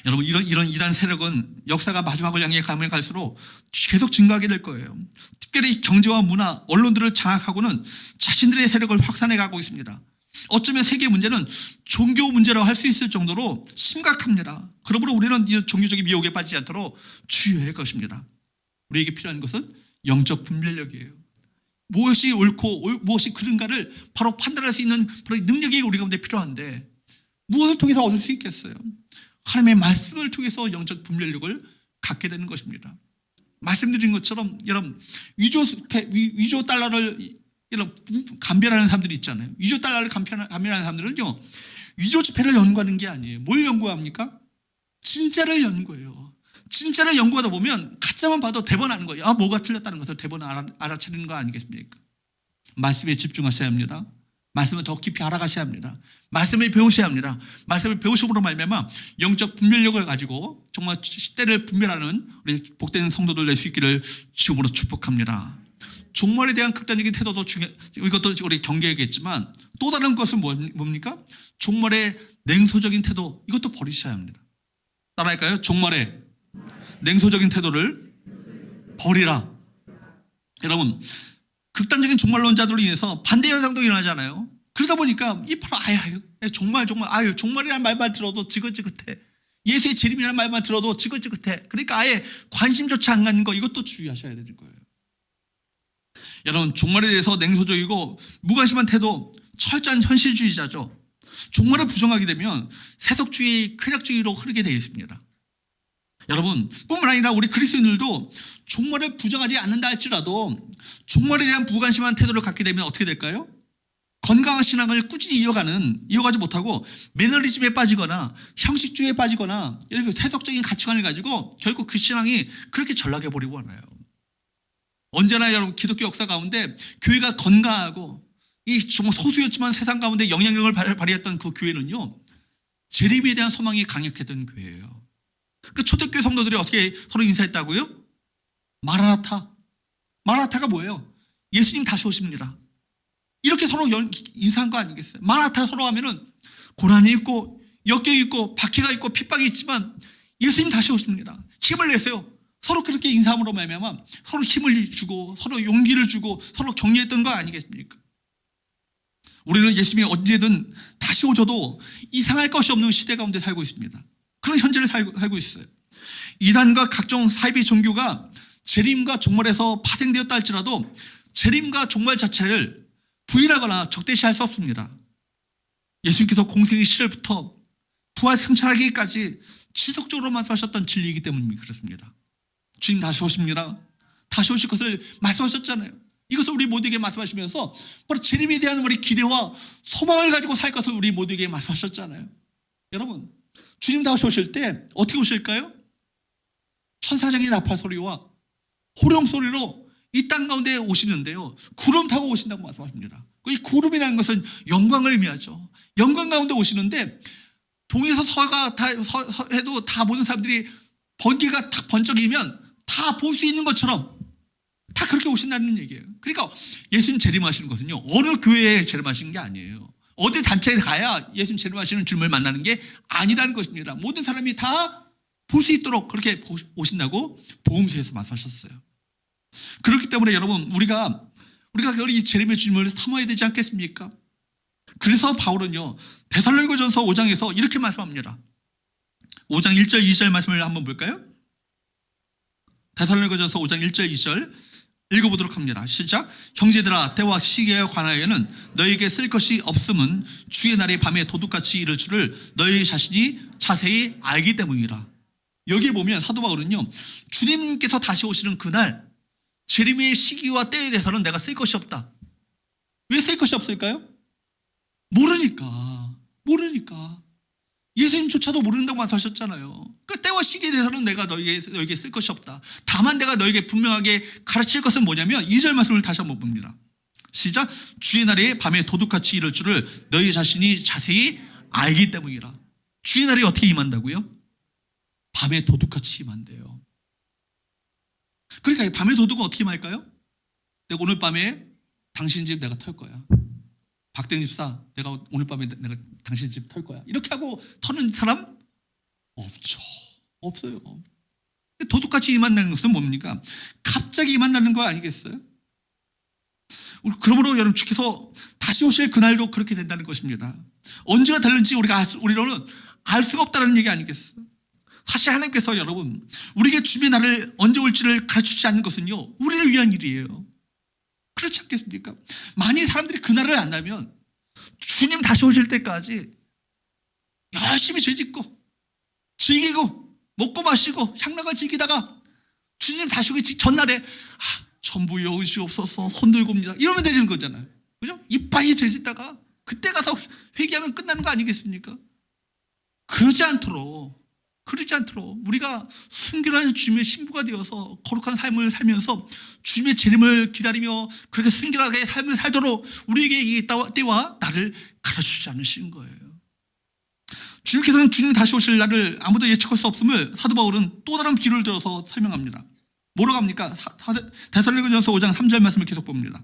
여러분 이런 이단 세력은 역사가 마지막을 향해 가면 갈수록 계속 증가하게 될 거예요. 특별히 경제와 문화, 언론들을 장악하고는 자신들의 세력을 확산해 가고 있습니다. 어쩌면 세계 문제는 종교 문제라고 할 수 있을 정도로 심각합니다. 그러므로 우리는 이 종교적인 미혹에 빠지지 않도록 주의해야 할 것입니다. 우리에게 필요한 것은 영적 분별력이에요. 무엇이 옳고 무엇이 그른가를 바로 판단할 수 있는 바로 능력이 우리 가운데 필요한데 무엇을 통해서 얻을 수 있겠어요? 하나님의 말씀을 통해서 영적 분별력을 갖게 되는 것입니다. 말씀드린 것처럼 여러분 위조 달러를 이런 감별하는 사람들이 있잖아요. 위조 달러를 감별하는 사람들은요, 위조 지폐를 연구하는 게 아니에요. 뭘 연구합니까? 진짜를 연구해요. 진짜를 연구하다 보면 가짜만 봐도 대번하는 거예요. 아, 뭐가 틀렸다는 것을 대번 알아차리는 거 아니겠습니까? 말씀에 집중하셔야 합니다. 말씀을 더 깊이 알아가셔야 합니다. 말씀을 배우셔야 합니다. 말씀을 배우심으로 말미암아 영적 분별력을 가지고 정말 시대를 분별하는 우리 복된 성도들 될 수 있기를 주님으로 축복합니다. 종말에 대한 극단적인 태도도 이것도 우리 경계하겠지만 또 다른 것은 뭡니까? 종말의 냉소적인 태도, 이것도 버리셔야 합니다. 따라할까요? 종말의 냉소적인 태도를 버리라. 여러분, 극단적인 종말론자들로 인해서 반대 현상도 일어나잖아요. 그러다 보니까 이 바로 종말이라는 말만 들어도 지긋지긋해. 예수의 재림이라는 말만 들어도 지긋지긋해. 그러니까 아예 관심조차 안 갖는 거, 이것도 주의하셔야 되는 거예요. 여러분, 종말에 대해서 냉소적이고 무관심한 태도, 철저한 현실주의자죠. 종말을 부정하게 되면 세속주의, 쾌락주의로 흐르게 되어 있습니다. 여러분, 뿐만 아니라 우리 그리스도인들도 종말을 부정하지 않는다 할지라도 종말에 대한 무관심한 태도를 갖게 되면 어떻게 될까요? 건강한 신앙을 꾸준히 이어가지 못하고 매너리즘에 빠지거나 형식주의에 빠지거나 이렇게 세속적인 가치관을 가지고 결국 그 신앙이 그렇게 전락해버리고 하나요. 언제나 여러분, 기독교 역사 가운데 교회가 건강하고 이 정말 소수였지만 세상 가운데 영향력을 발휘했던 그 교회는요, 재림에 대한 소망이 강력했던 교회예요. 그 초대교회 성도들이 어떻게 서로 인사했다고요? 마라나타. 마라나타가 뭐예요? 예수님 다시 오십니다. 이렇게 서로 인사한 거 아니겠어요? 마라나타 서로 하면은 고난이 있고 역경이 있고 박해가 있고 핍박이 있지만 예수님 다시 오십니다. 힘을 내세요. 서로 그렇게 인사함으로 말미암아 서로 힘을 주고 서로 용기를 주고 서로 격려했던 거 아니겠습니까? 우리는 예수님이 언제든 다시 오셔도 이상할 것이 없는 시대 가운데 살고 있습니다. 그런 현재를 살고 있어요. 이단과 각종 사이비 종교가 재림과 종말에서 파생되었다 할지라도 재림과 종말 자체를 부인하거나 적대시할 수 없습니다. 예수님께서 공생의 시절부터 부활 승천하기까지 지속적으로 말씀하셨던 진리이기 때문에 그렇습니다. 주님 다시 오십니다. 다시 오실 것을 말씀하셨잖아요. 이것을 우리 모두에게 말씀하시면서 바로 재림에 대한 우리 기대와 소망을 가지고 살 것을 우리 모두에게 말씀하셨잖아요. 여러분, 주님 다시 오실 때 어떻게 오실까요? 천사장의 나팔 소리와 호령 소리로 이 땅 가운데 오시는데요, 구름 타고 오신다고 말씀하십니다. 이 구름이라는 것은 영광을 의미하죠. 영광 가운데 오시는데 동에서 서가 해도 다 모든 사람들이 번개가 탁 번쩍이면 다 볼 수 있는 것처럼 다 그렇게 오신다는 얘기예요. 그러니까 예수님 재림하시는 것은요, 어느 교회에 재림하시는 게 아니에요. 어디 단체에 가야 예수님 재림하시는 주님을 만나는 게 아니라는 것입니다. 모든 사람이 다 볼 수 있도록 그렇게 오신다고 복음서에서 말씀하셨어요. 그렇기 때문에 여러분, 우리가 이 재림의 주님을 사모해야 되지 않겠습니까? 그래서 바울은요, 데살로니가전서 5장에서 이렇게 말씀합니다. 5장 1절 2절 말씀을 한번 볼까요? 데살로니가전서 5장 1절 2절 읽어보도록 합니다. 시작. 형제들아, 때와 시기에 관하여는 너희에게 쓸 것이 없음은 주의 날이 밤에 도둑같이 이를 줄을 너희 자신이 자세히 알기 때문이라. 여기에 보면 사도 바울은요, 주님께서 다시 오시는 그날 재림의 시기와 때에 대해서는 내가 쓸 것이 없다. 왜 쓸 것이 없을까요? 모르니까. 예수님조차도 모른다고 말씀하셨잖아요. 그 때와 시기에 대해서는 내가 너에게 쓸 것이 없다. 다만 내가 너에게 분명하게 가르칠 것은 뭐냐면 2절 말씀을 다시 한번 봅니다. 시작. 주의 날이 밤에 도둑같이 이를 줄을 너희 자신이 자세히 알기 때문이라. 주의 날이 어떻게 임한다고요? 밤에 도둑같이 임한대요. 그러니까 밤에 도둑은 어떻게 임할까요? 내가 오늘 밤에 당신 집 내가 털 거야. 박대영 집사, 내가 오늘 밤에 내가 당신 집 털 거야. 이렇게 하고 터는 사람 없죠. 없어요. 도둑같이 임한다는 것은 뭡니까? 갑자기 임한다는 거 아니겠어요? 그러므로 여러분 주께서 다시 오실 그날도 그렇게 된다는 것입니다. 언제가 될는지 우리로는 알 수가 없다는 얘기 아니겠어요? 사실 하나님께서 여러분 우리에게 주님의 날을 언제 올지를 가르치지 않는 것은요 우리를 위한 일이에요. 그렇지 않겠습니까? 만약 사람들이 그날을 안다면 주님 다시 오실 때까지 열심히 죄짓고 즐기고 먹고 마시고 향락을 즐기다가 주님 다시 오기 전날에 전부 여으시옵소서 손들고입니다 이러면 되는 거잖아요. 그죠? 이빠이 죄짓다가 그때 가서 회개하면 끝나는 거 아니겠습니까? 그러지 않도록 우리가 순결한 주님의 신부가 되어서 거룩한 삶을 살면서 주님의 재림을 기다리며 그렇게 순결하게 삶을 살도록 우리에게 이 때와 날을 가르치지 않으시는 거예요. 주님께서는 주님 다시 오실 날을 아무도 예측할 수 없음을 사도 바울은 또 다른 비유를 들어서 설명합니다. 뭐라고 합니까? 데살로니가전서 5장 3절 말씀을 계속 봅니다.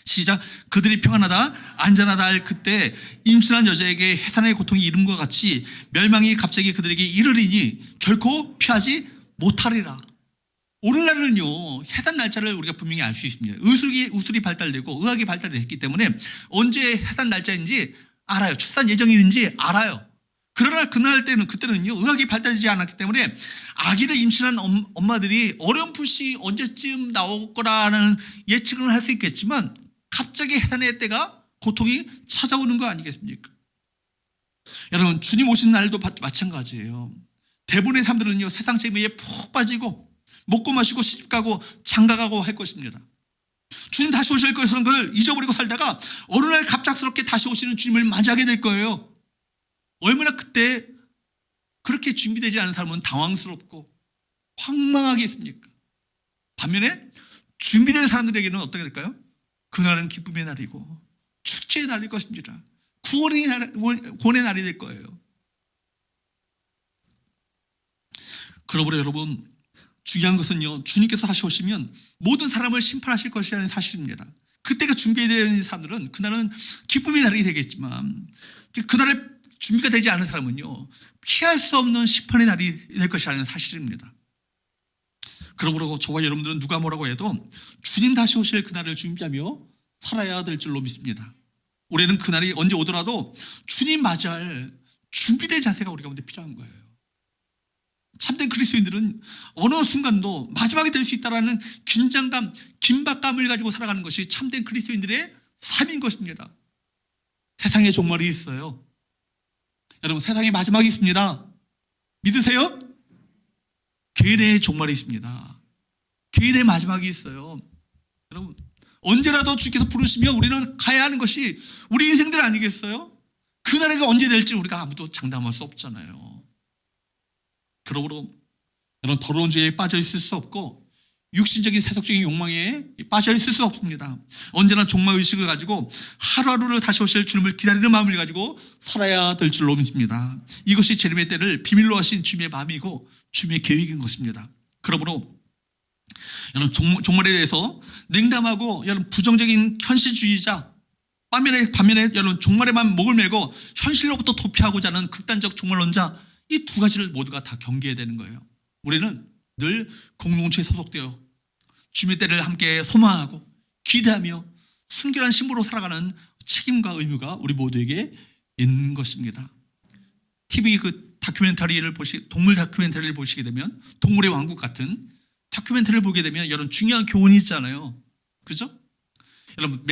시작. 그들이 평안하다 안전하다 할 그때 임신한 여자에게 해산의 고통이 이름과 같이 멸망이 갑자기 그들에게 이르리니 결코 피하지 못하리라. 오늘날은요 해산 날짜를 우리가 분명히 알 수 있습니다. 의술이 발달되고 의학이 발달됐기 때문에 언제 해산 날짜인지 알아요. 출산 예정일인지 알아요. 그러나 그때는요 의학이 발달되지 않았기 때문에 아기를 임신한 엄마들이 어렴풋이 언제쯤 나올 거라는 예측은 할 수 있겠지만 갑자기 해산의 때가 고통이 찾아오는 거 아니겠습니까? 여러분 주님 오신 날도 마찬가지예요. 대부분의 사람들은요 세상 재미에 푹 빠지고 먹고 마시고 시집가고 장가가고 할 것입니다. 주님 다시 오실 것이라는 걸 잊어버리고 살다가 어느 날 갑작스럽게 다시 오시는 주님을 맞이하게 될 거예요. 얼마나 그때 그렇게 준비되지 않은 사람은 당황스럽고 황망하겠습니까? 반면에 준비된 사람들에게는 어떻게 될까요? 그날은 기쁨의 날이고 축제의 날일 것입니다. 구원의 날이 될 거예요. 그러므로 여러분 중요한 것은요 주님께서 다시 오시면 모든 사람을 심판하실 것이라는 사실입니다. 그때가 준비된 사람들은 그날은 기쁨의 날이 되겠지만 그날에 준비가 되지 않은 사람은요 피할 수 없는 심판의 날이 될 것이라는 사실입니다. 그러므로 저와 여러분들은 누가 뭐라고 해도 주님 다시 오실 그날을 준비하며 살아야 될 줄로 믿습니다. 우리는 그날이 언제 오더라도 주님 맞이할 준비된 자세가 우리 가운데 필요한 거예요. 참된 그리스도인들은 어느 순간도 마지막이 될 수 있다는 긴장감, 긴박감을 가지고 살아가는 것이 참된 그리스도인들의 삶인 것입니다. 세상에 종말이 있어요. 여러분 세상에 마지막이 있습니다. 믿으세요? 개인의 종말이 있습니다. 개인의 마지막이 있어요. 여러분 언제라도 주께서 부르시면 우리는 가야 하는 것이 우리 인생들 아니겠어요? 그날이 언제 될지 우리가 아무도 장담할 수 없잖아요. 그러므로 여러분 더러운 죄에 빠져 있을 수 없고 육신적인 세속적인 욕망에 빠져 있을 수 없습니다. 언제나 종말의식을 가지고 하루하루를 다시 오실 주님을 기다리는 마음을 가지고 살아야 될 줄로 믿습니다. 이것이 재림의 때를 비밀로 하신 주님의 마음이고 주님의 계획인 것입니다. 그러므로 여러분 종말에 대해서 냉담하고 여러분 부정적인 현실주의자 반면에 여러분 종말에만 목을 메고 현실로부터 도피하고자 하는 극단적 종말론자 이 두 가지를 모두가 다 경계해야 되는 거예요. 우리는 늘 공동체에 소속되어 주님의 때를 함께 소망하고 기대하며 순결한 신부로 살아가는 책임과 의무가 우리 모두에게 있는 것입니다. TV 동물 다큐멘터리를 보시게 되면 동물의 왕국 같은 다큐멘터리를 보게 되면 여러분 중요한 교훈이 있잖아요. 그렇죠? 여러분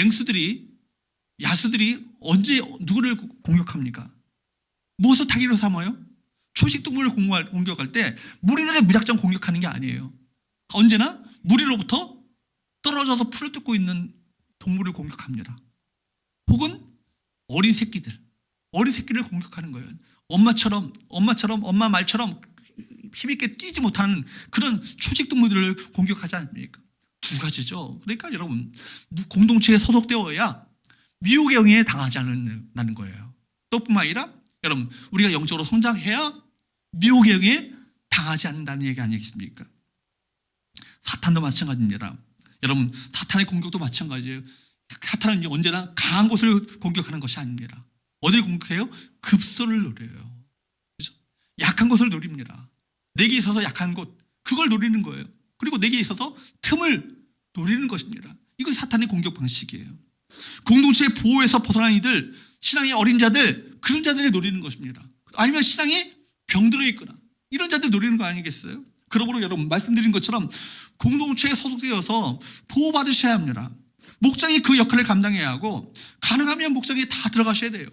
야수들이 언제 누구를 공격합니까? 무엇을 타깃으로 삼아요? 초식동물을 공격할 때 무리들을 무작정 공격하는 게 아니에요. 언제나 무리로부터 떨어져서 풀을 뜯고 있는 동물을 공격합니다. 혹은 어린 새끼를 공격하는 거예요. 엄마 말처럼 힘있게 뛰지 못하는 그런 초식동물들을 공격하지 않습니까? 두 가지죠. 그러니까 여러분 공동체에 소속되어야 미혹의 영에 당하지 않는다는 거예요. 또뿐만 아니라 여러분 우리가 영적으로 성장해야 미혹의 영에 당하지 않는다는 얘기 아니겠습니까? 사탄도 마찬가지입니다. 여러분 사탄의 공격도 마찬가지예요. 사탄은 언제나 강한 곳을 공격하는 것이 아닙니다. 어디를 공격해요? 급소를 노려요. 그렇죠? 약한 곳을 노립니다. 내게 있어서 약한 곳 그걸 노리는 거예요. 그리고 내게 있어서 틈을 노리는 것입니다. 이거 사탄의 공격 방식이에요. 공동체의 보호에서 벗어난 이들, 신앙의 어린 자들, 그런 자들이 노리는 것입니다. 아니면 신앙이 병들어 있거나 이런 자들 노리는 거 아니겠어요? 그러므로 여러분 말씀드린 것처럼 공동체에 소속되어서 보호받으셔야 합니다. 목장이 그 역할을 감당해야 하고 가능하면 목장에 다 들어가셔야 돼요.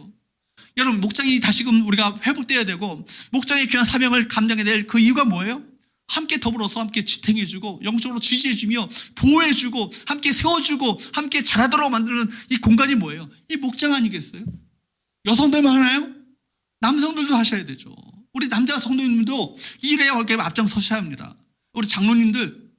여러분 목장이 다시금 우리가 회복돼야 되고 목장의 귀한 사명을 감당해야 될 그 이유가 뭐예요? 함께 더불어서 함께 지탱해주고 영적으로 지지해주며 보호해주고 함께 세워주고 함께 자라도록 만드는 이 공간이 뭐예요? 이 목장 아니겠어요? 여성들만 하나요? 남성들도 하셔야 되죠. 우리 남자 성도님들도 이 일에 앞장서셔야 합니다. 우리 장로님들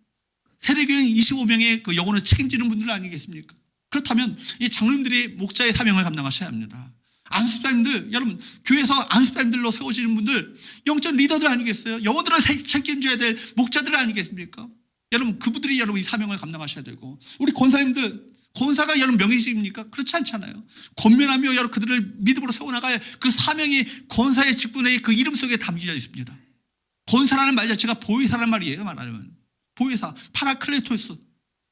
세례교인 25명의 그 영혼을 책임지는 분들 아니겠습니까? 그렇다면 이 장로님들이 목자의 사명을 감당하셔야 합니다. 안수사님들, 여러분 교회에서 안수사님들로 세워지는 분들 영적 리더들 아니겠어요? 영혼들을 책임져야 될 목자들 아니겠습니까? 여러분 그분들이 여러분 이 사명을 감당하셔야 되고 우리 권사님들, 권사가 여러분 명예직입니까? 그렇지 않잖아요. 권면하며 여러분 그들을 믿음으로 세워나가야 그 사명이 권사의 직분의 그 이름 속에 담겨져 있습니다. 권사라는 말 자체가 보혜사라는 말이에요. 말하면 보혜사, 파라클레토스,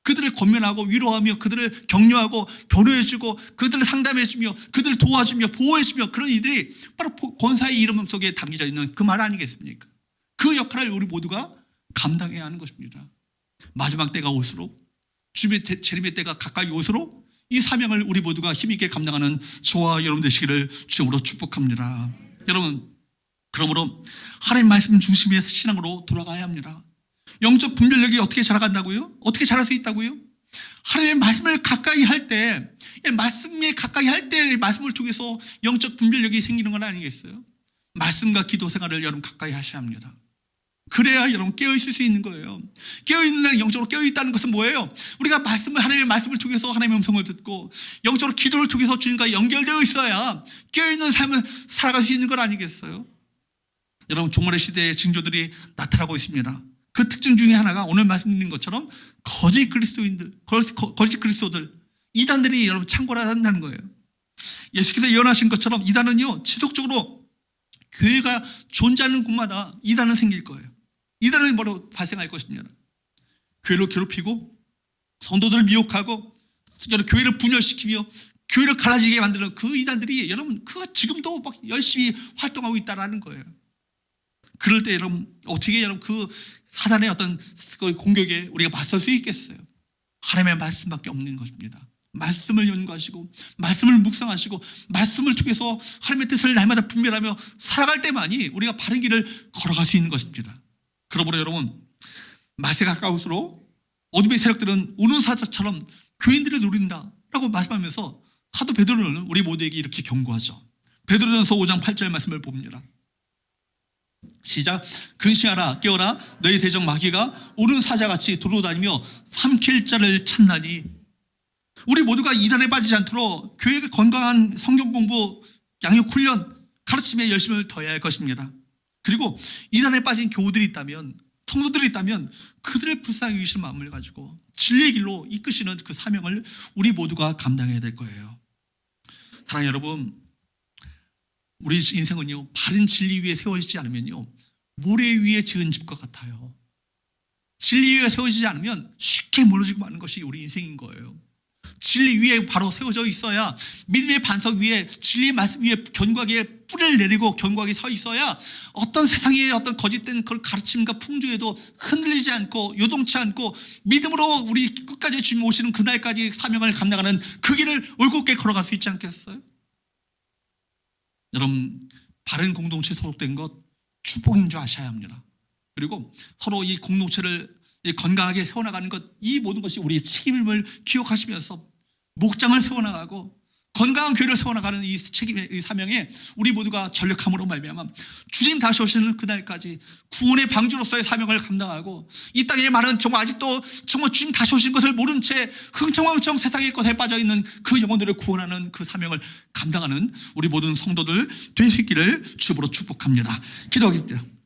그들을 권면하고 위로하며 그들을 격려하고 변호해주고 그들을 상담해주며 그들을 도와주며 보호해주며 그런 이들이 바로 권사의 이름 속에 담겨져 있는 그 말 아니겠습니까? 그 역할을 우리 모두가 감당해야 하는 것입니다. 마지막 때가 올수록 주님의 재림의 때가 가까이 올수록 이 사명을 우리 모두가 힘있게 감당하는 저와 여러분 되시기를 주님으로 축복합니다. 여러분 그러므로 하나님 말씀 중심의 신앙으로 돌아가야 합니다. 영적 분별력이 어떻게 자라간다고요? 어떻게 자랄 수 있다고요? 하나님의 말씀을 가까이 할 때, 말씀에 가까이 할 때 말씀을 통해서 영적 분별력이 생기는 건 아니겠어요? 말씀과 기도 생활을 여러분 가까이 하셔야 합니다. 그래야 여러분 깨어있을 수 있는 거예요. 깨어있는 날 영적으로 깨어있다는 것은 뭐예요? 우리가 하나님의 말씀을 통해서 하나님의 음성을 듣고 영적으로 기도를 통해서 주님과 연결되어 있어야 깨어있는 삶을 살아갈 수 있는 건 아니겠어요? 여러분 종말의 시대의 징조들이 나타나고 있습니다. 그 특징 중에 하나가 오늘 말씀드린 것처럼 거짓 그리스도인들, 거짓 그리스도들, 이단들이 여러분 창궐을 한다는 거예요. 예수께서 예언하신 것처럼 이단은요 지속적으로 교회가 존재하는 곳마다 이단은 생길 거예요. 이단은 바로 발생할 것입니다. 교회를 괴롭히고 성도들을 미혹하고 교회를 분열시키며 교회를 갈라지게 만드는 그 이단들이 여러분 지금도 막 열심히 활동하고 있다는 거예요. 그럴 때 여러분 어떻게 여러분 그 사단의 어떤 공격에 우리가 맞설 수 있겠어요? 하나님의 말씀밖에 없는 것입니다. 말씀을 연구하시고 말씀을 묵상하시고 말씀을 통해서 하나님의 뜻을 날마다 분별하며 살아갈 때만이 우리가 바른 길을 걸어갈 수 있는 것입니다. 그러므로 여러분 말세에 가까울수록 어둠의 세력들은 우는 사자처럼 교인들을 노린다라고 말씀하면서 사도 베드로는 우리 모두에게 이렇게 경고하죠. 베드로전서 5장 8절 말씀을 봅니다. 시작. 근신하라 깨어라 너희 대적 마귀가 우는 사자같이 두루다니며 삼킬 자를 찾나니. 우리 모두가 이단에 빠지지 않도록 교회의 건강한 성경 공부, 양육 훈련, 가르침에 열심을 더해야 할 것입니다. 그리고 이단에 빠진 교우들이 있다면, 성도들이 있다면 그들의 불쌍히 여기시는 마음을 가지고 진리의 길로 이끄시는 그 사명을 우리 모두가 감당해야 될 거예요. 사랑하는 여러분, 우리 인생은요 바른 진리 위에 세워지지 않으면요 모래 위에 지은 집과 같아요. 진리 위에 세워지지 않으면 쉽게 무너지고 마는 것이 우리 인생인 거예요. 진리 위에 바로 세워져 있어야 믿음의 반석 위에 진리의 말씀 위에 견고하게 뿌리를 내리고 견고하게 서 있어야 어떤 세상의 어떤 거짓된 그런 가르침과 풍조에도 흔들리지 않고 요동치 않고 믿음으로 우리 끝까지 주님 오시는 그날까지 사명을 감당하는 그 길을 올곧게 걸어갈 수 있지 않겠어요? 여러분 바른 공동체에 소속된 것 축복인 줄 아셔야 합니다. 그리고 서로 이 공동체를 건강하게 세워나가는 것, 이 모든 것이 우리의 책임을 기억하시면서 목장을 세워나가고 건강한 교회를 세워나가는 이 책임의 이 사명에 우리 모두가 전력함으로 말미암아 주님 다시 오시는 그날까지 구원의 방주로서의 사명을 감당하고 이 땅에 많은 정말 아직도 정말 주님 다시 오신 것을 모른 채 흥청망청 세상의 것에 빠져있는 그 영혼들을 구원하는 그 사명을 감당하는 우리 모든 성도들 되시기를 주님으로 축복합니다. 기도하겠습니다.